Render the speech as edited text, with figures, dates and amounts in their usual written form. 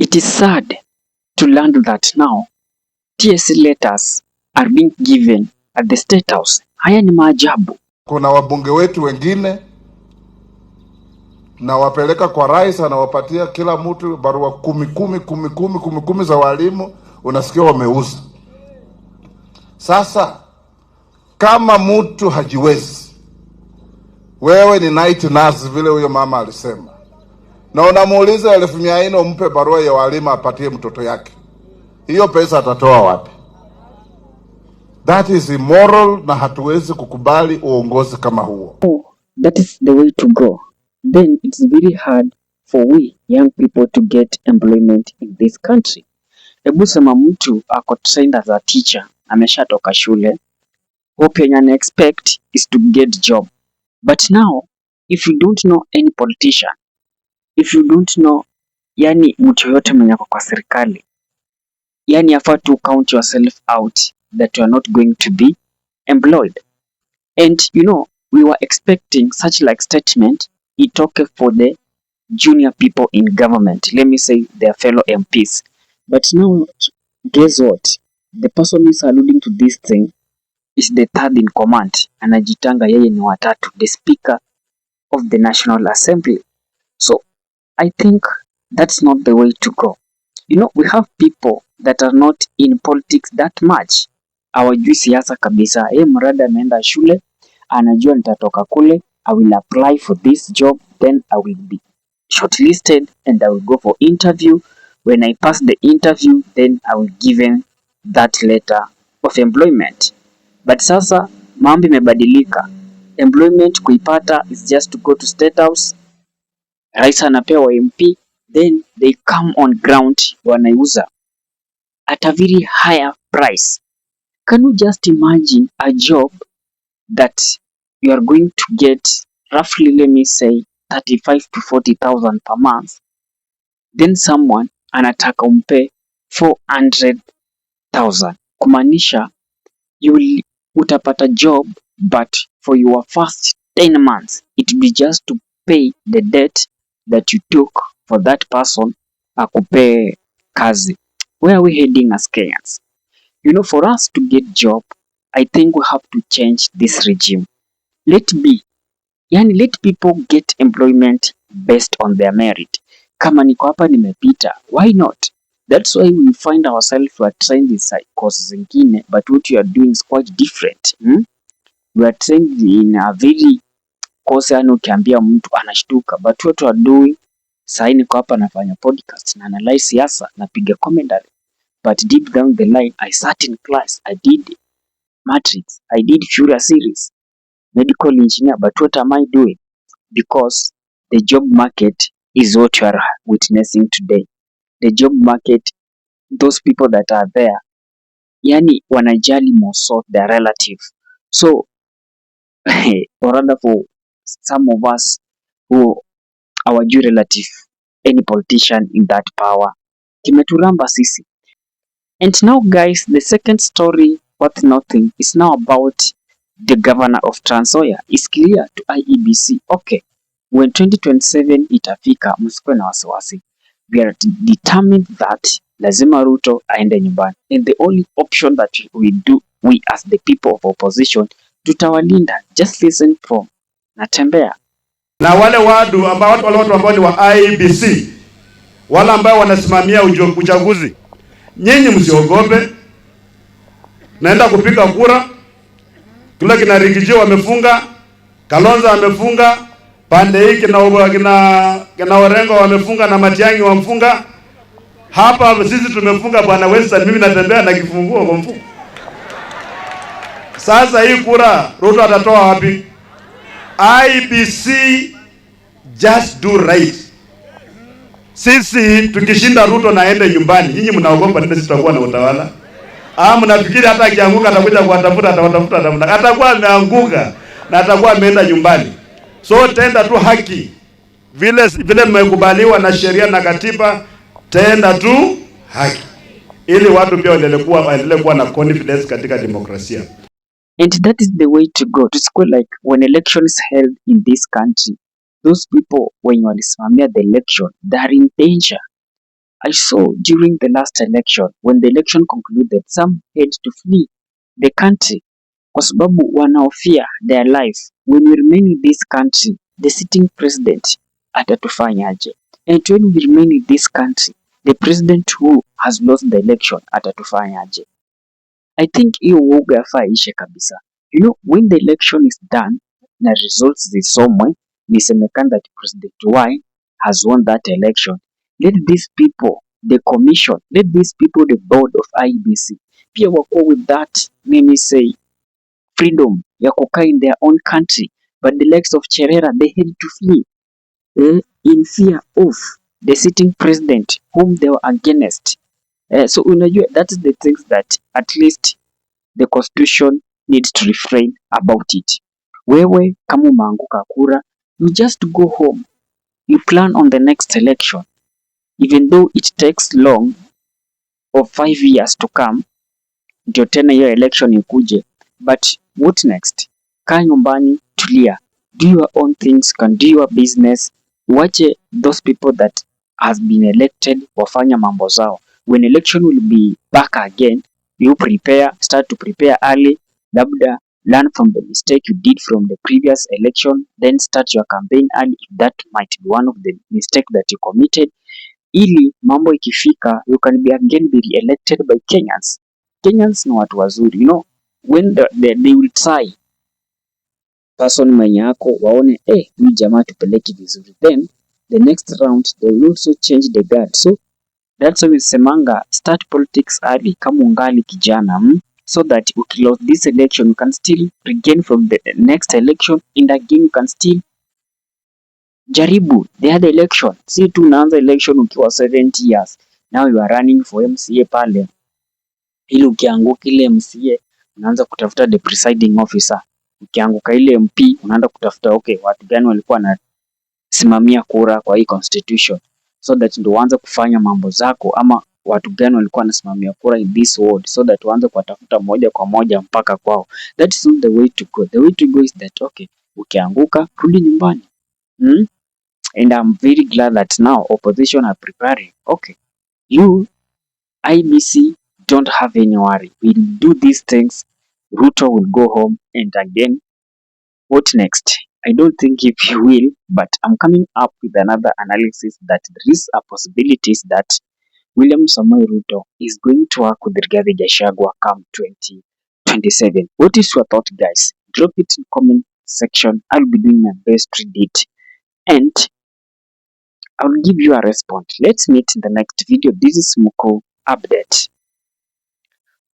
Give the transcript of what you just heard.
It is sad to learn that now TSC letters are being given at the Statehouse. Haya ni maajabu. Kuna wabunge wetu wengine na wapeleka kwa rais, anawapatia kila mtu barua kumi za walimu, unasikia wameuza. Sasa kama mtu hajiwezi, wewe ni night nurse vile huyo mama alisema, na unamuuliza 1400 umpe barua ya walimu apatie mtoto yake, hiyo pesa atatoa wapi? That is immoral, na hatuwezi kukubali uongozi kama huo. That is the way to go. Then it's very hard for we young people to get employment in this country. Hebu sema mtu ako trained as a teacher, ameshatoka shule, hope yenye expect is to get job. But now if you don't know any politician, if you don't know yani mtu yote mwenye ako kwa serikali, yani after to count yourself out that you are not going to be employed. And you know, we were expecting such like statement itoke for the junior people in government, let me say their fellow MPs. But now guess what, the person who is alluding to this thing is the third in command, anajitanga yeye ni watatu, the speaker of the National Assembly. So I think that's not the way to go. You know, we have people that are not in politics that much, hawajui siasa kabisa. Mradi ameenda shule, anajua nitatoka kule, I will apply for this job, then I will be shortlisted and I will go for interview. When I pass the interview, then I will given that letter of employment. But sasa mambo imebadilika. Employment kuipata is just to go to State House, rais anapewa MP, then they come on ground, wanaiuza at a very higher price. Can you just imagine a job that you are going to get roughly, let me say 35 to 40,000 per month, then someone anataka umpe 400,000, kumaanisha utapata job but for your first 10 months it will be just to pay the debt that you took for that person akupe kazi. Where are we heading as Kenyans? You know, for us to get job, I think we have to change this regime. Let people get employment based on their merit. Kama niko hapa nimepita, why not? That's why we find ourselves we are trained in courses zingine, but what you are doing is quite different. We are trained in a very course, yani ukiambia mtu anashtuka, but what you are doing, sasa niko hapa nafanya podcast na analyze siasa, napiga commentary, but deep down the line I sat in class, I did matrix, I did Furia series, medical engineer, but what am I doing? Because the job market is what you are witnessing today. The job market, those people that are there, yani wanajali more so their relative. So or rather for some of us who hawajui relative any politician in that power, kimeturamba sisi. And now guys, the second story worth nothing is now about the governor of Trans Nzoia is clear to IEBC. Okay, when 2027 itafika, msikuwe na wasiwasi. We are determined that lazima Ruto aende nyumbani, and the only option that we do, we as the people of opposition, tutawalinda. Just listen from Natembeya. Na wale watu ambao ni wa IEBC, wale ambao wanasimamia uchaguzi, nyinyi msiogope, naenda kupiga kura. Kila kina Rigiji wamefunga, Kalonzo wamefunga, pande hiki kina Orengo wamefunga na Matiang'i wamefunga. Hapa sisi tumefunga bwana Western, mimi natembea na kifunguo kwa mfuko. Sasa hii kura Ruto atatoa wapi? IEBC, just do right. Sisi tukishinda Ruto naende nyumbani, nyinyi mnaogopa nini sisi tutakuwa na utawala? Mnafikiri hata akianguka atakuja kuwatafuta, atakuwa ameanguka na atakuwa ameenda nyumbani. So tenda tu haki vile mmekubaliwa na sheria na katiba, tenda tu haki ili watu pia waendelee kuwa na confidence katika demokrasia. And that is the way to go. To school, like when election is held in this country, those people when walisimamia the election, they are in danger. I saw during the last election, when the election concluded, some had to flee the country kwa sababu wanaofia their life. When we remain in this country, the sitting president atatufanyaje? And when we remain in this country, the president who has lost the election atatufanyaje? I think hiyo uoga yafaa ishe kabisa. You know, when the election is done na results zisomwe, nisemekana that President Y has won that election, let these people, the commission, let these people, the board of IEBC, pia wako with that, let me say, freedom ya kukaa in their own country, but the likes of Cherera, they had to flee in fear of the sitting president whom they were against. So unajua, that is the things that at least the constitution needs to refrain about it. Wewe kama umeanguka kura, you just go home. You plan on the next election. Even though it takes long or 5 years to come, ndio tena hiyo election ikuje. But what next? Kaa nyumbani, tulia. Do your own things, can do your business. Wache those people that has been elected wafanya mambo zao. When election will be back again, you prepare, start to prepare early, labda learn from the mistake you did from the previous election, then start your campaign early if that might be one of the mistake that you committed, ili mambo ikifika you can be again be re-elected by Kenyans. Kenyans ni watu wazuri, you know, when they will try person mwenye yako waone huyu jamaa tupeleke vizuri, then the next round they will also change the guard. So that's why we semanga start politics early kama ungali kijana, so that ukilost this election you can still regain from the next election and again you can still jaribu the other election. Si tu unaanza election ukiwa 70 years, now you are running for MCA pale, ili ukianguka ile MCA unaanza kutafuta the presiding officer, ukianguka ile MP unaanza kutafuta okay, watu gani walikuwa wanasimamia kura kwa hii constitution, so that ndio uanze kufanya mambo zako, ama watu gani walikuwa wanasimamia kura in this ward, so that uanze kuwatafuta moja kwa moja mpaka kwao. That is not the way to go. The way to go is that okay, ukianguka rudi nyumbani. And I'm very glad that now opposition are preparing. Okay, you IEBC don't have any worry. We'll do these things. Ruto will go home, and again, what next? I don't think if he will, but I'm coming up with another analysis that there is a possibility that William Samoei Ruto is going to work with Rigathi Gachagua come 2027. What is your thought, guys? Drop it in comment section. I'll be doing my best to read it, and I'll give you a response. Let's meet in the next video. This is Mkuu Update.